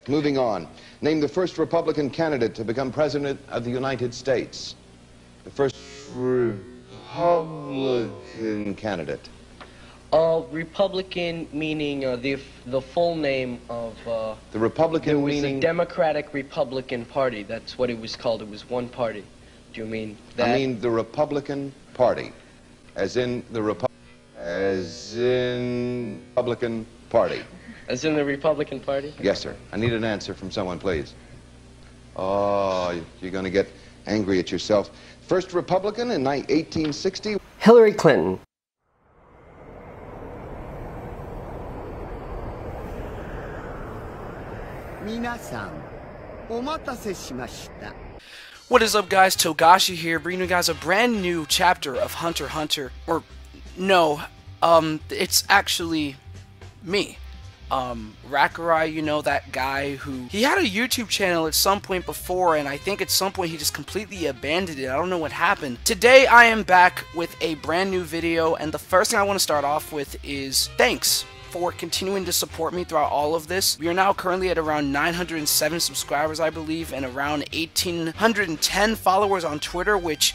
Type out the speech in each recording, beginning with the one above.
Moving on. Name the first Republican candidate to become President of the United States. The first Republican candidate. Republican meaning the full name of the Republican meaning the Democratic Republican Party. That's what it was called. It was one party. Do you mean that? I mean the Republican Party, as in the Republican Party. As in the Republican Party? Yes, sir. I need an answer from someone, please. Oh, you're going to get angry at yourself. First Republican in 1860. Hillary Clinton. What is up, guys? Togashi here, bringing you guys a brand new chapter of Hunter x Hunter. Or, no, it's actually me. Rakurai, you know, that guy who... He had a YouTube channel at some point before, and I think at some point he just completely abandoned it. I don't know what happened. Today, I am back with a brand new video, and the first thing I want to start off with is thanks for continuing to support me throughout all of this. We are now currently at around 907 subscribers, I believe, and around 1,810 followers on Twitter, which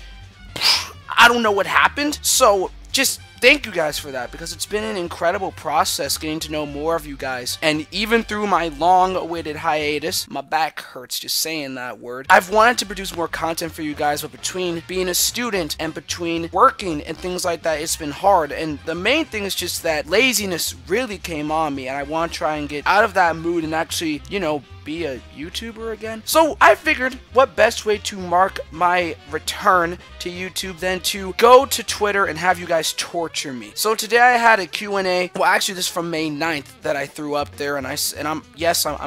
I don't know what happened. So just thank you guys for that, because it's been an incredible process getting to know more of you guys. And even through my long-awaited hiatus, my back hurts just saying that word, I've wanted to produce more content for you guys, but between being a student and between working and things like that, it's been hard. And the main thing is just that laziness really came on me, and I want to try and get out of that mood and actually, you know, be a YouTuber again. So I figured what best way to mark my return to YouTube than to go to Twitter and have you guys torture me. So today I had a Q&A. Well, actually this is from May 9th that I threw up there, and I'm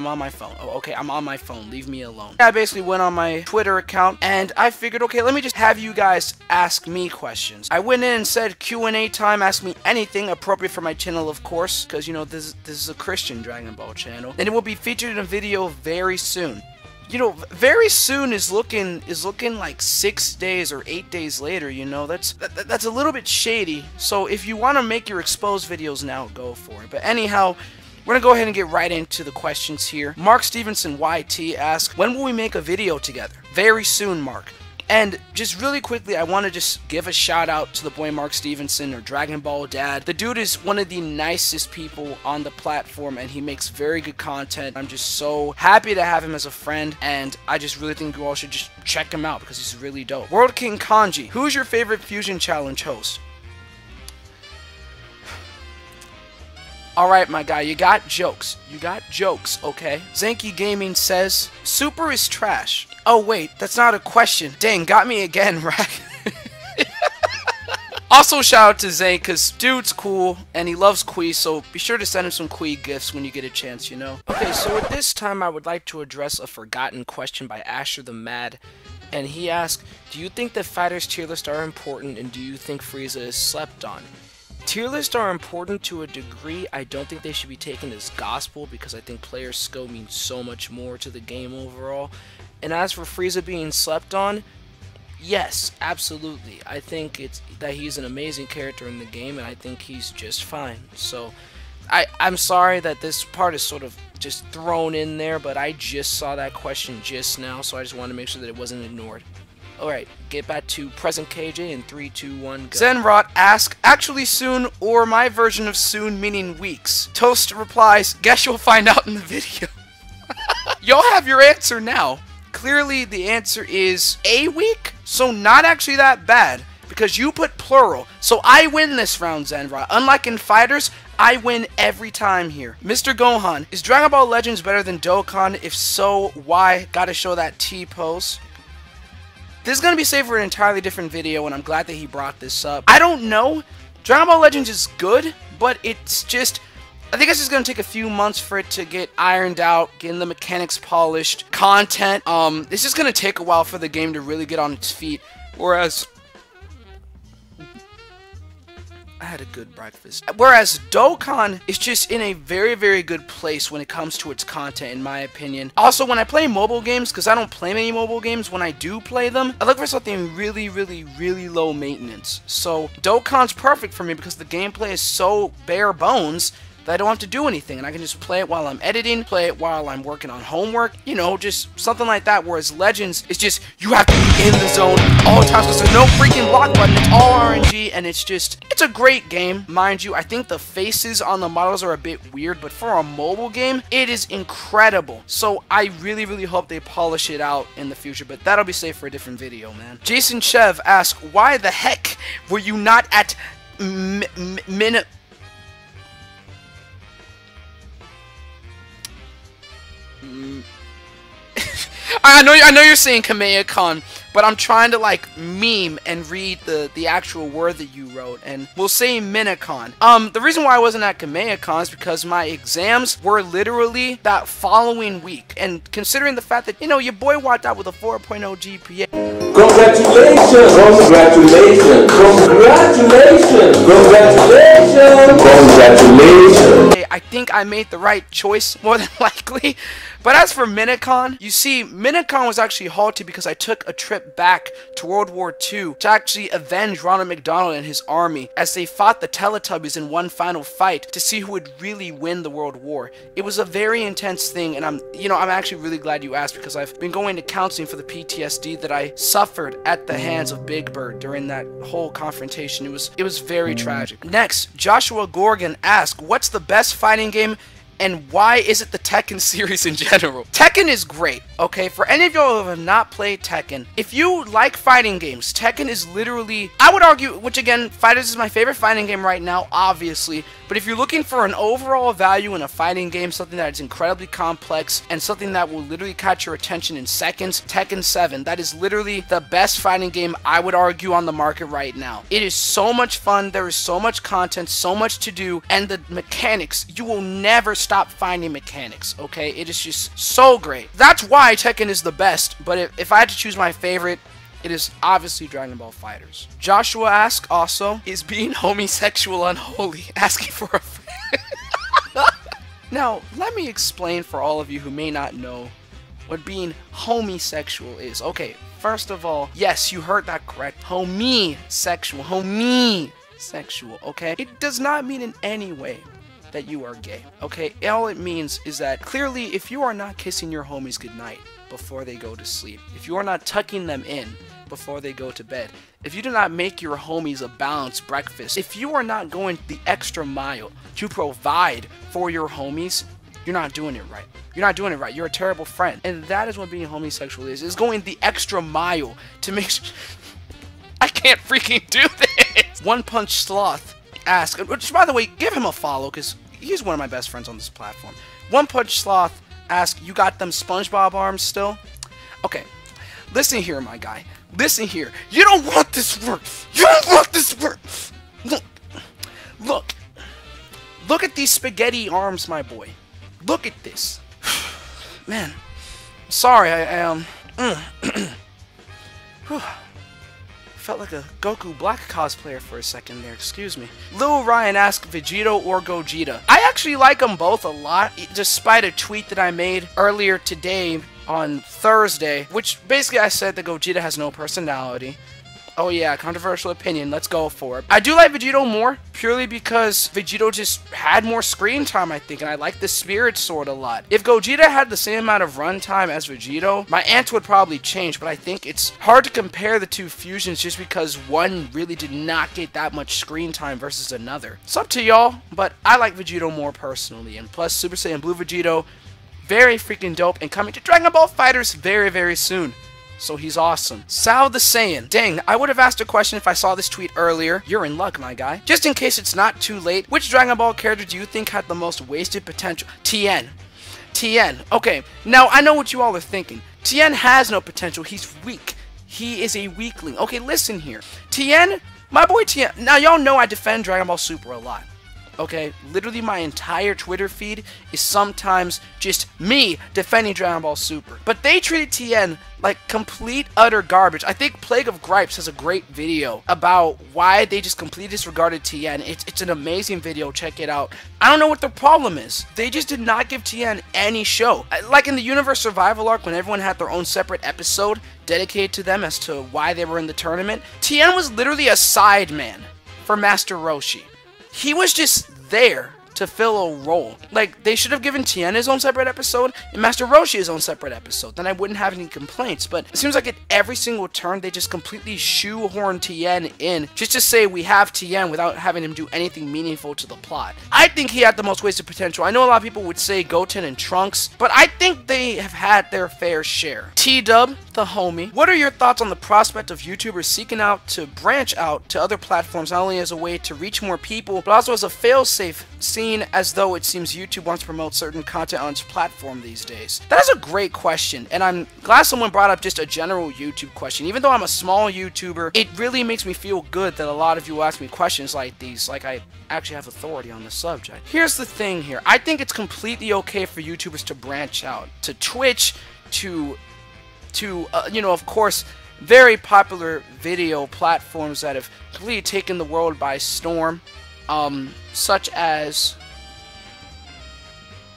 on my phone. Oh, okay, I'm on my phone. Leave me alone. I basically went on my Twitter account and I figured, okay, let me just have you guys ask me questions. I went in and said Q&A time, ask me anything appropriate for my channel, of course, because you know this is a Christian Dragon Ball channel, and it will be featured in a video very soon. You know, very soon is looking like 6 days or 8 days later. You know, that's a little bit shady. So if you want to make your exposed videos now, go for it. But anyhow, we're gonna go ahead and get right into the questions here. Mark Stevenson YT asks, when will we make a video together? Very soon, Mark. And just really quickly, I want to just give a shout out to the boy Mark Stevenson, or Dragon Ball Dad. The dude is one of the nicest people on the platform, and he makes very good content. I'm just so happy to have him as a friend, and I just really think you all should just check him out because he's really dope. World King Kanji, who's your favorite Fusion Challenge host? Alright, my guy, you got jokes. You got jokes, okay? Zanky Gaming says, Super is trash. Oh, wait, that's not a question. Dang, got me again, Rack. Also, shout out to Zane, because dude's cool, and he loves Kui, so be sure to send him some Kui gifts when you get a chance, you know? Okay, so at this time, I would like to address a forgotten question by Asher the Mad. And he asked, do you think that fighters' tier lists are important, and do you think Frieza is slept on? Tier lists are important to a degree. I don't think they should be taken as gospel, because I think player skill means so much more to the game overall. And as for Frieza being slept on, yes, absolutely. I think it's that he's an amazing character in the game, and I think he's just fine. So I'm sorry that this part is sort of just thrown in there, but I just saw that question just now, so I just wanted to make sure that it wasn't ignored. Alright, get back to present KJ in 3, 2, 1, go. Zenrot asks, actually soon, or my version of soon meaning weeks. Toast replies, guess you'll find out in the video. Y'all have your answer now. Clearly the answer is a week, so not actually that bad, because you put plural. So I win this round, Zenrot. Unlike in fighters, I win every time here. Mr. Gohan, is Dragon Ball Legends better than Dokkan? If so, why? Gotta show that T-pose. This is going to be saved for an entirely different video, and I'm glad that he brought this up. I don't know. Dragon Ball Legends is good, but it's just... I think it's just going to take a few months for it to get ironed out, getting the mechanics polished, content. It's just going to take a while for the game to really get on its feet, whereas... I had a good breakfast. Whereas Dokkan is just in a very, very good place when it comes to its content, in my opinion. Also, when I play mobile games, because I don't play many mobile games, when I do play them, I look for something really, really, really low maintenance. So Dokkan's perfect for me because the gameplay is so bare bones that I don't have to do anything, and I can just play it while I'm editing, play it while I'm working on homework, you know, just something like that. Whereas Legends is just, you have to be in the zone all the time, because there's no freaking block button, it's all RNG, and it's a great game. Mind you, I think the faces on the models are a bit weird, but for a mobile game, it is incredible. So I really, really hope they polish it out in the future, but that'll be safe for a different video, man. Jason Chev asks, why the heck were you not at minute? I know you're saying Kamea-con, but I'm trying to like meme and read the actual word that you wrote, and we'll say Minicon. The reason why I wasn't at Kamea-con is because my exams were literally that following week, and considering the fact that, you know, your boy walked out with a 4.0 GPA. Congratulations! Congratulations! Congratulations! Congratulations! Congratulations! I think I made the right choice, more than likely. But as for Minicon, you see, Minicon was actually halted because I took a trip back to World War II to actually avenge Ronald McDonald and his army as they fought the Teletubbies in one final fight to see who would really win the World War. It was a very intense thing, and I'm actually really glad you asked, because I've been going to counseling for the PTSD that I suffered at the hands of Big Bird during that whole confrontation. It was very tragic. Next, Joshua Gorgon asks, what's the best fighting game and why is it the Tekken series in general? Tekken is great, okay? For any of y'all who have not played Tekken, if you like fighting games, Tekken is literally, I would argue, which again, Fighters is my favorite fighting game right now, obviously, but if you're looking for an overall value in a fighting game, something that is incredibly complex, and something that will literally catch your attention in seconds, Tekken 7, that is literally the best fighting game, I would argue, on the market right now. It is so much fun, there is so much content, so much to do, and the mechanics, you will never stop finding mechanics, okay? It is just so great. That's why Tekken is the best, but if I had to choose my favorite, it is obviously Dragon Ball FighterZ. Joshua asks also, is being homosexual unholy? Asking for a friend. Now, let me explain for all of you who may not know what being homosexual is. Okay, first of all, yes, you heard that correct. Homosexual, okay? It does not mean in any way that you are gay, okay? All it means is that clearly if you are not kissing your homies goodnight before they go to sleep, if you are not tucking them in before they go to bed, if you do not make your homies a balanced breakfast, if you are not going the extra mile to provide for your homies, you're not doing it right. You're not doing it right. You're a terrible friend. And that is what being homosexual is going the extra mile to make sure I can't freaking do this. One Punch Sloth ask, which by the way, give him a follow because he's one of my best friends on this platform. One Punch Sloth ask, you got them SpongeBob arms still? Okay, listen here, my guy. Listen here. You don't want this work. You don't want this work. Look at these spaghetti arms, my boy. Look at this. Man, sorry, I felt like a Goku Black cosplayer for a second there, excuse me. Lil Ryan asked Vegito or Gogeta. I actually like them both a lot, despite a tweet that I made earlier today on Thursday, which basically I said that Gogeta has no personality. Oh yeah, controversial opinion, let's go for it. I do like Vegito more, purely because Vegito just had more screen time, I think, and I like the Spirit Sword a lot. If Gogeta had the same amount of runtime as Vegito, my answer would probably change, but I think it's hard to compare the two fusions just because one really did not get that much screen time versus another. It's up to y'all, but I like Vegito more personally, and plus Super Saiyan Blue Vegito, very freaking dope, and coming to Dragon Ball FighterZ very, very soon. So he's awesome. Sal the Saiyan. Dang, I would have asked a question if I saw this tweet earlier. You're in luck, my guy. Just in case it's not too late, which Dragon Ball character do you think had the most wasted potential? Tien. Tien. Okay, now I know what you all are thinking. Tien has no potential. He's weak. He is a weakling. Okay, listen here. Tien, my boy Tien. Now, y'all know I defend Dragon Ball Super a lot. Okay, literally my entire Twitter feed is sometimes just me defending Dragon Ball Super. But they treated Tien like complete utter garbage. I think Plague of Gripes has a great video about why they just completely disregarded Tien. It's an amazing video, check it out. I don't know what the problem is. They just did not give Tien any show. Like in the Universe Survival arc, when everyone had their own separate episode dedicated to them as to why they were in the tournament, Tien was literally a side man for Master Roshi. He was just there to fill a role. Like, they should have given Tien his own separate episode and Master Roshi his own separate episode. Then I wouldn't have any complaints. But it seems like at every single turn, they just completely shoehorn Tien in just to say we have Tien without having him do anything meaningful to the plot. I think he had the most wasted potential. I know a lot of people would say Goten and Trunks, but I think they have had their fair share. T-Dub, the homie. What are your thoughts on the prospect of YouTubers seeking out to branch out to other platforms, not only as a way to reach more people, but also as a fail-safe, seen as though it seems YouTube wants to promote certain content on its platform these days? That is a great question, and I'm glad someone brought up just a general YouTube question. Even though I'm a small YouTuber, it really makes me feel good that a lot of you ask me questions like these, like I actually have authority on the subject. Here's the thing here. I think it's completely okay for YouTubers to branch out to Twitch, to you know, of course, very popular video platforms that have completely taken the world by storm, such as...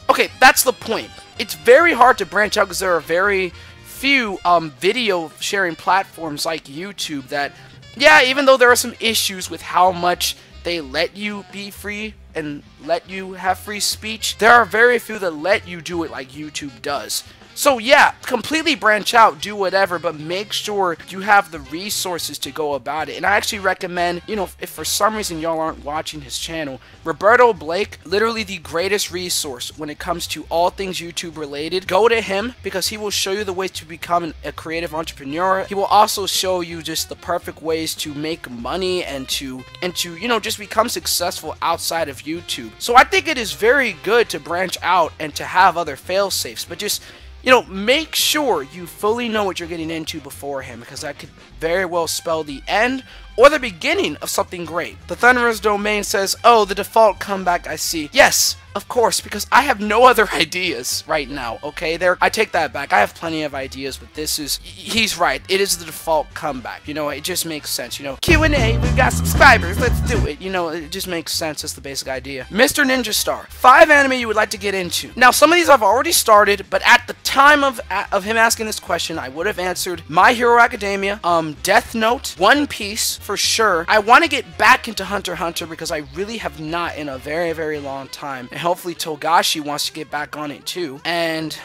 Okay, that's the point. It's very hard to branch out because there are very few video sharing platforms like YouTube that, yeah, even though there are some issues with how much they let you be free and let you have free speech, there are very few that let you do it like YouTube does. So yeah, completely branch out, do whatever, but make sure you have the resources to go about it. And I actually recommend, you know, if for some reason y'all aren't watching his channel, Roberto Blake, literally the greatest resource when it comes to all things YouTube related. Go to him because he will show you the ways to become a creative entrepreneur. He will also show you just the perfect ways to make money and to you know, just become successful outside of YouTube. So I think it is very good to branch out and to have other fail safes, but just, you know, make sure you fully know what you're getting into beforehand, because that could very well spell the end or the beginning of something great. The Thunderous Domain says, oh, the default comeback, I see. Yes, of course, because I have no other ideas right now, okay? I take that back. I have plenty of ideas, but this is... He's right. It is the default comeback. You know, it just makes sense. You know, Q&A, we've got subscribers. Let's do it. You know, it just makes sense. That's the basic idea. Mr. Ninja Star. 5 anime you would like to get into. Now, some of these I've already started, but at the time of him asking this question, I would have answered My Hero Academia, Death Note, One Piece, for sure. I want to get back into Hunter x Hunter because I really have not in a very, very long time. And hopefully Togashi wants to get back on it too. And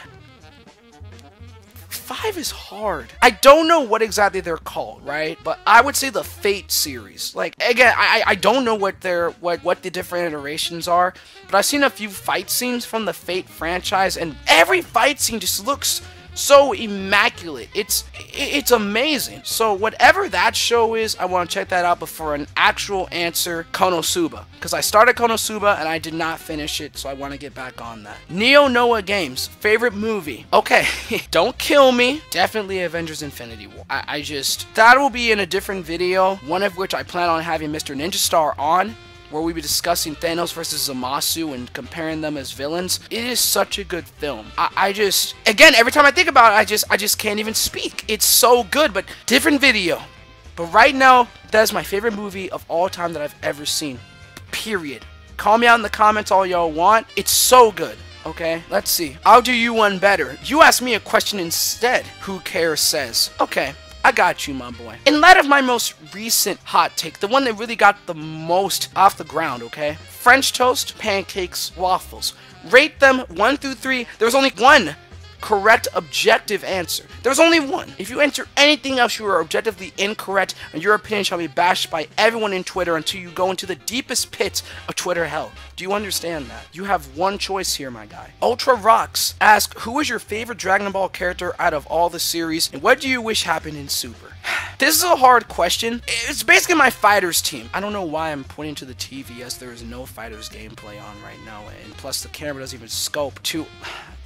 5 is hard. I don't know what exactly they're called, right? But I would say the Fate series. Like, again, I don't know what the different iterations are, but I've seen a few fight scenes from the Fate franchise, and every fight scene just looks so immaculate. It's amazing. So whatever that show is, I want to check that out. But for an actual answer, Konosuba, because I started Konosuba and I did not finish it, so I want to get back on that. Neo Noah Games, favorite movie. Okay, don't kill me. Definitely Avengers Infinity War. I just, that will be in a different video, one of which I plan on having Mr. Ninja Star on, where we be discussing Thanos versus Zamasu and comparing them as villains. It is such a good film. I just, again, every time I think about it, I just can't even speak. It's so good, but different video. But right now, that is my favorite movie of all time that I've ever seen. Period. Call me out in the comments all y'all want. It's so good. Okay, let's see. I'll do you one better. You ask me a question instead. Who cares says. Okay. I got you, my boy. In light of my most recent hot take, the one that really got the most off the ground, okay? French toast, pancakes, waffles. Rate them 1 through 3. There's only one correct objective answer. There's only one. If you enter anything else, you are objectively incorrect, and your opinion shall be bashed by everyone in Twitter until you go into the deepest pits of Twitter hell. Do you understand that? You have one choice here, my guy. Ultra Rocks asks, who is your favorite Dragon Ball character out of all the series, and what do you wish happened in Super? This is a hard question. It's basically my fighters team. I don't know why I'm pointing to the TV as there is no fighters gameplay on right now, and plus the camera doesn't even scope to...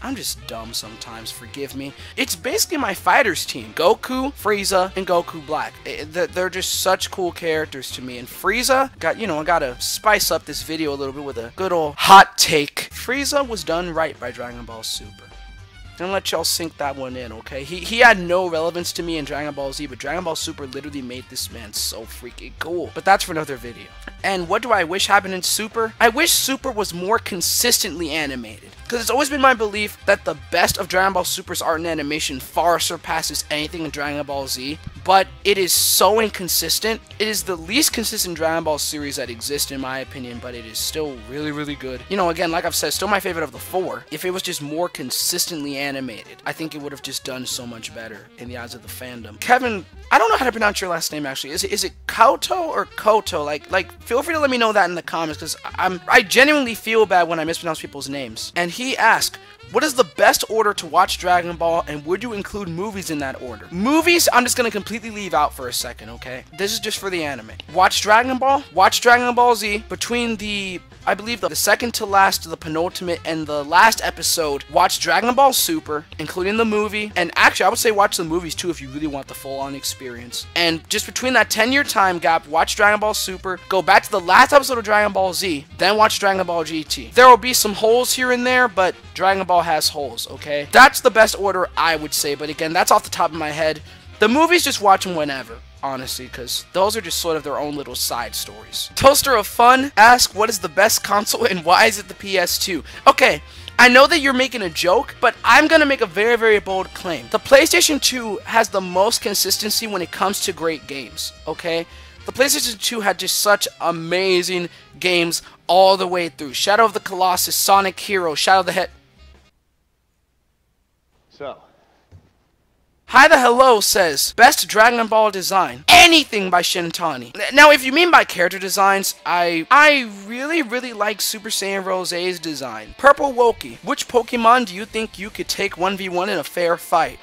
I'm just dumb sometimes, forgive me. It's basically my fighters team. Goku, Frieza, and Goku Black. They're just such cool characters to me. And Frieza, I gotta spice up this video a little bit with a good old hot take. Frieza was done right by Dragon Ball Super. I'm gonna let y'all sink that one in, okay? He had no relevance to me in Dragon Ball Z, but Dragon Ball Super literally made this man so freaking cool. But that's for another video. And what do I wish happened in Super? I wish Super was more consistently animated. Because it's always been my belief that the best of Dragon Ball Super's art and animation far surpasses anything in Dragon Ball Z. But it is so inconsistent. It is the least consistent Dragon Ball series that exists in my opinion, but it is still really, really good. You know, again, like I've said, still my favorite of the four. If it was just more consistently animated, I think it would have just done so much better in the eyes of the fandom. Kevin, I don't know how to pronounce your last name actually. Is it Kauto or Koto? Like feel free to let me know that in the comments, because I genuinely feel bad when I mispronounce people's names. And he asked, what is the best order to watch Dragon Ball, and would you include movies in that order? Movies, I'm just going to completely leave out for a second, okay? This is just for the anime. Watch Dragon Ball, watch Dragon Ball Z. Between the, I believe, the second to last, the penultimate, and the last episode, watch Dragon Ball Super, including the movie. And actually, I would say watch the movies too if you really want the full-on experience. And just between that 10-year time gap, watch Dragon Ball Super, go back to the last episode of Dragon Ball Z, then watch Dragon Ball GT. There will be some holes here and there, but Dragon Ball has holes, okay? That's the best order, I would say, but again, that's off the top of my head. The movies, just watch them whenever, honestly, because those are just sort of their own little side stories. Toaster of Fun asks, what is the best console and why is it the PS2? Okay, I know that you're making a joke, but I'm gonna make a very, very bold claim. The PlayStation 2 has the most consistency when it comes to great games, okay? The PlayStation 2 had just such amazing games all the way through. Shadow of the Colossus, Sonic Hero, Shadow of the Head. So, Hi the Hello says, best Dragon Ball design. Anything by Shintani. Now, if you mean by character designs, I really, really like Super Saiyan Rose's design. Purple Wokey, which Pokemon do you think you could take 1v1 in a fair fight?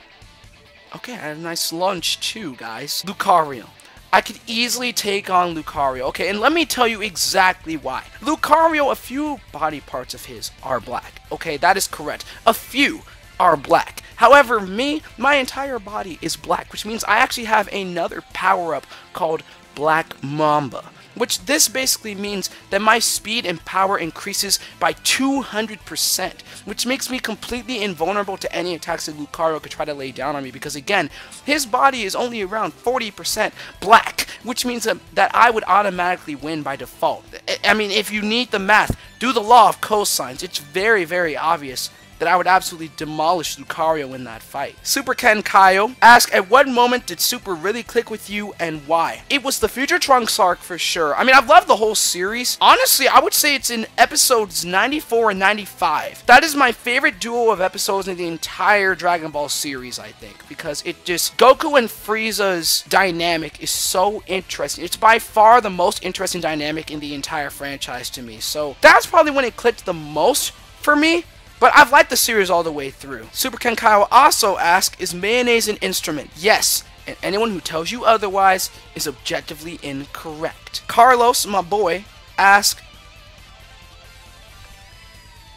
Okay, I had a nice lunch too, guys. Lucario. I could easily take on Lucario. Okay, and let me tell you exactly why. Lucario, a few body parts of his are black. Okay, that is correct. A few are black. However, my entire body is black, which means I actually have another power-up called Black Mamba. Which this basically means that my speed and power increases by 200%, which makes me completely invulnerable to any attacks that Lucario could try to lay down on me, because again, his body is only around 40% black, which means that I would automatically win by default. I mean, if you need the math, do the law of cosines. It's very, very obvious that I would absolutely demolish Lucario in that fight. Super Ken Kaio asks, at what moment did Super really click with you and why? It was the Future Trunks arc for sure. I mean, I've loved the whole series. Honestly, I would say it's in episodes 94 and 95. That is my favorite duo of episodes in the entire Dragon Ball series, I think, because it just, Goku and Frieza's dynamic is so interesting. It's by far the most interesting dynamic in the entire franchise to me. So that's probably when it clicked the most for me. But I've liked the series all the way through. Super Ken Kyle also asks, is mayonnaise an instrument? Yes, and anyone who tells you otherwise is objectively incorrect. Carlos, my boy, asks,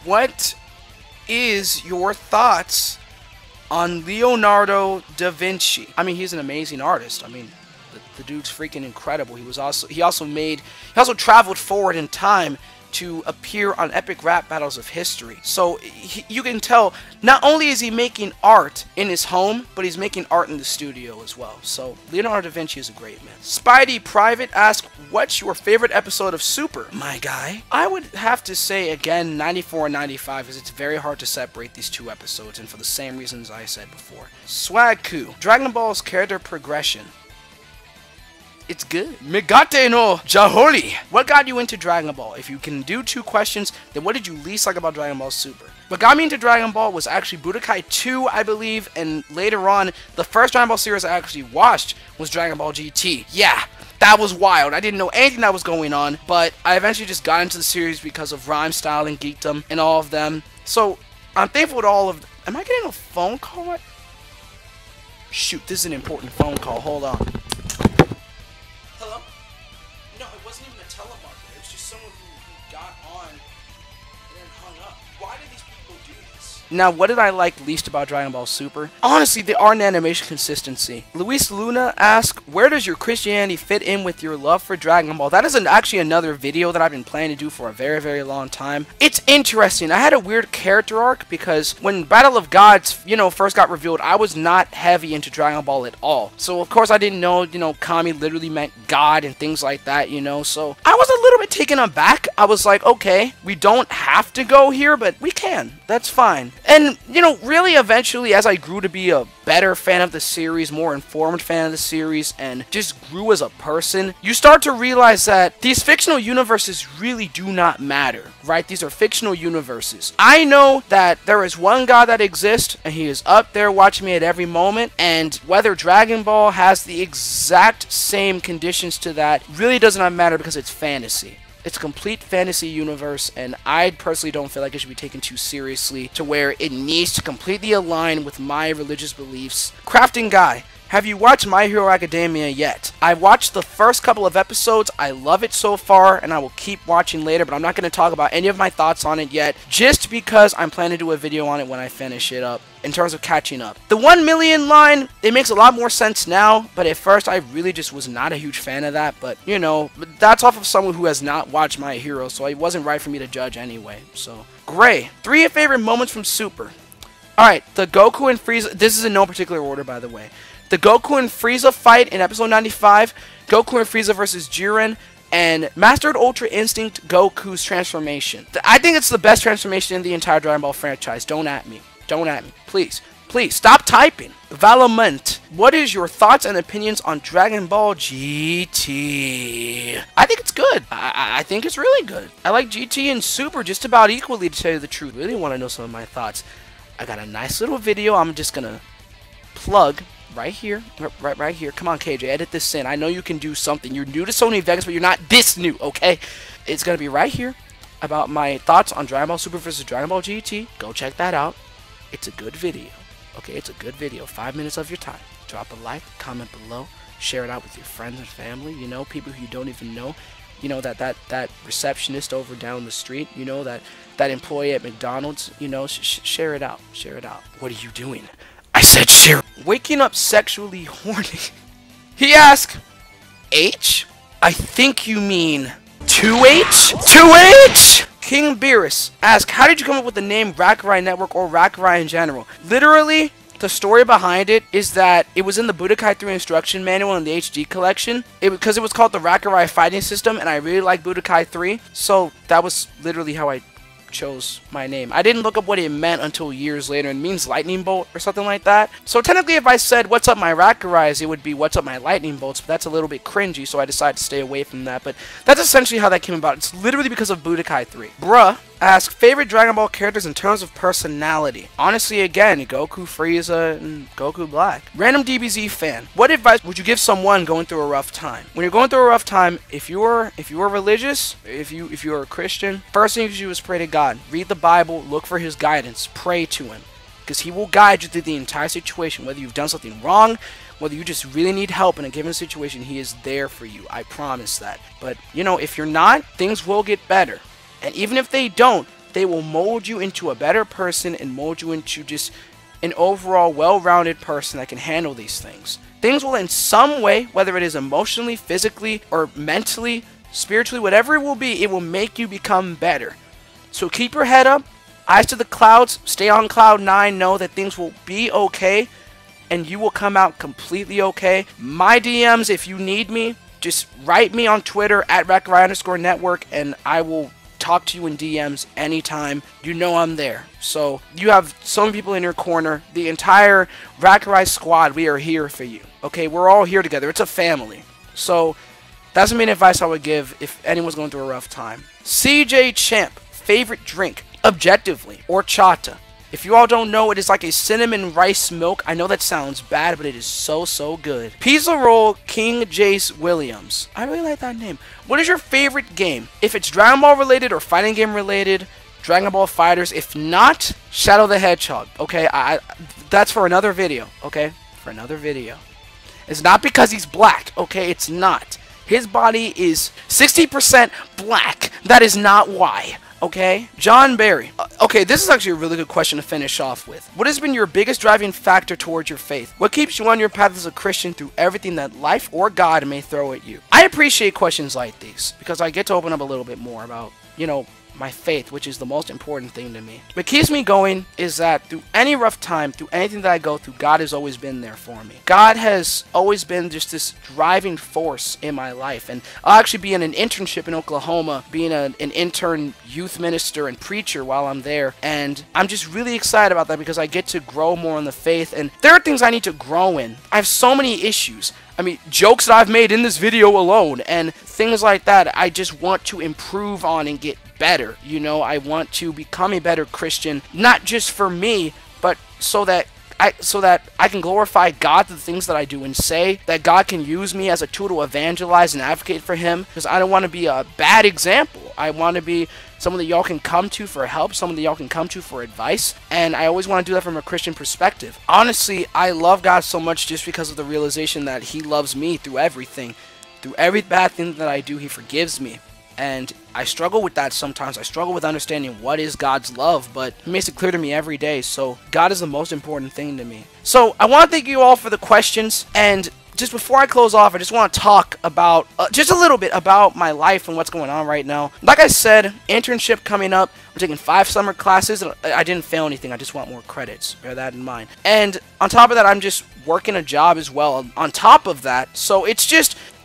what is your thoughts on Leonardo da Vinci? I mean, he's an amazing artist. I mean, the dude's freaking incredible. He also traveled forward in time to appear on epic rap battles of history. So you can tell, not only is he making art in his home, but he's making art in the studio as well. So Leonardo da Vinci is a great man. Spidey Private asks, what's your favorite episode of Super? My guy, I would have to say again 94 and 95, because it's very hard to separate these two episodes, and for the same reasons I said before. Swagku, Dragon Ball's character progression. It's good. Megate no Jaholi. What got you into Dragon Ball? If you can do two questions, then what did you least like about Dragon Ball Super? What got me into Dragon Ball was actually Budokai 2, I believe, and later on, the first Dragon Ball series I actually watched was Dragon Ball GT. Yeah, that was wild. I didn't know anything that was going on, but I eventually just got into the series because of rhyme style and geekdom and all of them. So, I'm thankful to all of... Am I getting a phone call? Shoot, this is an important phone call. Hold on. Hello? No, it wasn't even a telemarketer. It was just someone who got on and then hung up. Why do these people do this? Now, what did I like least about Dragon Ball Super? Honestly, the art and animation consistency. Luis Luna asks, where does your Christianity fit in with your love for Dragon Ball? That is actually another video that I've been planning to do for a very, very long time. It's interesting. I had a weird character arc because when Battle of Gods, you know, first got revealed, I was not heavy into Dragon Ball at all. So, of course, I didn't know, you know, Kami literally meant God and things like that, you know. So, I was a little bit taken aback. I was like, okay, we don't have to go here, but we can. That's fine. And, you know, really eventually as I grew to be a better fan of the series, more informed fan of the series, and just grew as a person, you start to realize that these fictional universes really do not matter, right? These are fictional universes. I know that there is one God that exists, and he is up there watching me at every moment, and whether Dragon Ball has the exact same conditions to that really does not matter because it's fantasy. It's a complete fantasy universe, and I personally don't feel like it should be taken too seriously to where it needs to completely align with my religious beliefs. Crafting Guy, have you watched My Hero Academia yet? I watched the first couple of episodes. I love it so far, and I will keep watching later, but I'm not going to talk about any of my thoughts on it yet, just because I'm planning to do a video on it when I finish it up. In terms of catching up, the 1 million line, it makes a lot more sense now, but at first I really just was not a huge fan of that. But you know, that's off of someone who has not watched My Hero, so it wasn't right for me to judge anyway. So Gray, 3 favorite moments from Super. Alright, the Goku and Frieza, this is in no particular order by the way. The Goku and Frieza fight in episode 95, Goku and Frieza versus Jiren, and Mastered Ultra Instinct Goku's transformation. I think it's the best transformation in the entire Dragon Ball franchise. Don't at me. Don't at me. Please. Please, stop typing. Valament, what is your thoughts and opinions on Dragon Ball GT? I think it's good. I think it's really good. I like GT and Super just about equally, to tell you the truth. Really want to know some of my thoughts. I got a nice little video I'm just going to plug right here. Right here. Come on, KJ, edit this in. I know you can do something. You're new to Sony Vegas, but you're not this new, okay? It's going to be right here about my thoughts on Dragon Ball Super versus Dragon Ball GT. Go check that out. It's a good video. Okay, it's a good video. 5 minutes of your time. Drop a like, comment below, share it out with your friends and family, you know, people who you don't even know. You know, that receptionist over down the street, you know, that employee at McDonald's, you know, share it out. Share it out. What are you doing? I said share. Waking up sexually horny. He asked, H? I think you mean 2H? 2H? King Beerus asks, how did you come up with the name Rakurai Network or Rakurai in general? Literally, the story behind it is that it was in the Budokai 3 instruction manual in the HD collection. Because it was called the Rakurai fighting system, and I really like Budokai 3. So that was literally how I chose my name. I didn't look up what it meant until years later. It means lightning bolt or something like that. So technically if I said what's up my Rakurais, it would be what's up my lightning bolts, but that's a little bit cringy, so I decided to stay away from that. But that's essentially how that came about. It's literally because of Budokai 3. Bruh asks, favorite Dragon Ball characters in terms of personality. Honestly, again, Goku, Frieza, and Goku Black. Random DBZ fan, what advice would you give someone going through a rough time? When you're going through a rough time, if you're religious, if you're a Christian, first thing you do is pray to God. Read the Bible, look for his guidance, pray to him, because he will guide you through the entire situation. Whether you've done something wrong, whether you just really need help in a given situation, he is there for you. I promise that. But, you know, if you're not, things will get better. And even if they don't, they will mold you into a better person and mold you into just an overall well-rounded person that can handle these things. Things will in some way, whether it is emotionally, physically, or mentally, spiritually, whatever it will be, it will make you become better. So keep your head up, eyes to the clouds, stay on cloud 9, know that things will be okay, and you will come out completely okay. My DMs, if you need me, just write me on Twitter at Rakurai_network, and I will talk to you in DMs anytime. You know I'm there. So you have so many people in your corner. The entire Rakurai squad, we are here for you. Okay, we're all here together. It's a family. So that's the main advice I would give if anyone's going through a rough time. CJ Champ, favorite drink, objectively, horchata. If you all don't know, it is like a cinnamon rice milk. I know that sounds bad, but it is so, so good. Pizza Roll King Jace Williams. I really like that name. What is your favorite game? If it's Dragon Ball related or fighting game related, Dragon Ball Fighters. If not, Shadow the Hedgehog. Okay, that's for another video. Okay, for another video. It's not because he's black. Okay, it's not. His body is 60% black. That is not why. okay? John Barry. Okay, this is actually a really good question to finish off with. What has been your biggest driving factor towards your faith? What keeps you on your path as a Christian through everything that life or God may throw at you? I appreciate questions like these because I get to open up a little bit more about, you know, my faith, which is the most important thing to me. What keeps me going is that through any rough time, through anything that I go through, God has always been there for me. God has always been just this driving force in my life. And I'll actually be in an internship in Oklahoma, being an intern youth minister and preacher while I'm there. And I'm just really excited about that because I get to grow more in the faith. And there are things I need to grow in. I have so many issues. I mean, jokes that I've made in this video alone and things like that I just want to improve on and get better. You know, I want to become a better Christian, not just for me, but so that I can glorify God through the things that I do and say, that God can use me as a tool to evangelize and advocate for Him, because I don't want to be a bad example. I want to be someone that y'all can come to for help, someone that y'all can come to for advice, and I always want to do that from a Christian perspective. Honestly, I love God so much just because of the realization that He loves me through everything. Through every bad thing that I do, He forgives me. And I struggle with that sometimes. I struggle with understanding what is God's love, but He makes it clear to me every day. So God is the most important thing to me. So I want to thank you all for the questions. And just before I close off, I just want to talk about just a little bit about my life and what's going on right now. Like I said, internship coming up. I'm taking 5 summer classes. I didn't fail anything. I just want more credits. Bear that in mind. And on top of that, I'm just working a job as well on top of that. So it's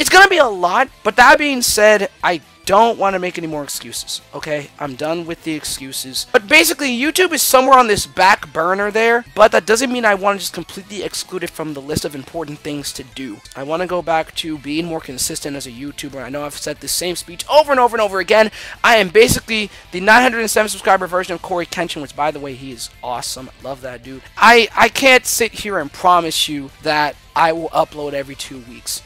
going to be a lot. But that being said, I don't want to make any more excuses, okay? I'm done with the excuses. But basically, YouTube is somewhere on this back burner there, but that doesn't mean I want to just completely exclude it from the list of important things to do. I want to go back to being more consistent as a YouTuber. I know I've said the same speech over and over and over again. I am basically the 907 subscriber version of Corey Kenshin, which, by the way, he is awesome. I love that dude. I can't sit here and promise you that I will upload every 2 weeks.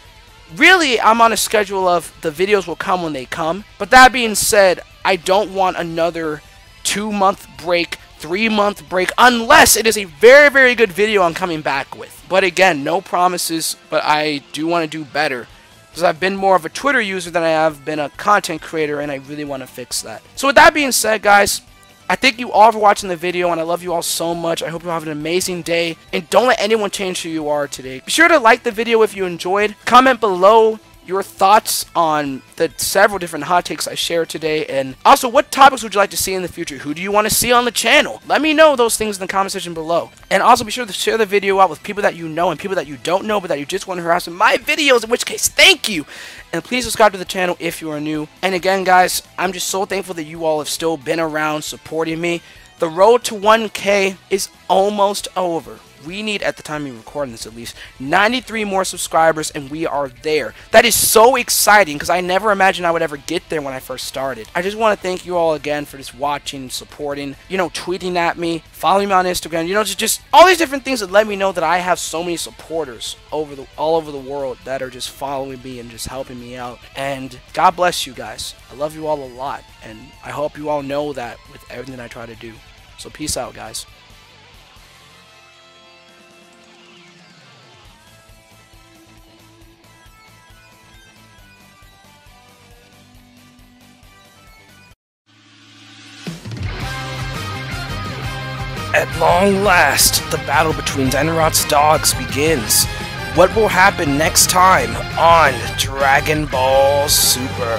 Really, I'm on a schedule of the videos will come when they come. But that being said, I don't want another 2-month break, 3-month break, unless it is a very, very good video I'm coming back with. But again, no promises, but I do want to do better. Because I've been more of a Twitter user than I have been a content creator, and I really want to fix that. So with that being said, guys, I thank you all for watching the video, and I love you all so much. I hope you have an amazing day, and don't let anyone change who you are today. Be sure to like the video if you enjoyed. Comment below your thoughts on the several different hot takes I shared today, and also what topics would you like to see in the future? Who do you want to see on the channel? Let me know those things in the comment section below. And also be sure to share the video out with people that you know and people that you don't know but that you just want to harass in my videos, in which case, thank you! And please subscribe to the channel if you are new. And again, guys, I'm just so thankful that you all have still been around supporting me. The road to 1K is almost over. We need, at the time of recording this at least, 93 more subscribers, and we are there. That is so exciting, because I never imagined I would ever get there when I first started. I just want to thank you all again for just watching, supporting, you know, tweeting at me, following me on Instagram, you know, just all these different things that let me know that I have so many supporters all over the world that are just following me and just helping me out. And God bless you guys. I love you all a lot, and I hope you all know that with everything I try to do. So peace out, guys. At long last, the battle between Zenrot's dogs begins. What will happen next time on Dragon Ball Super?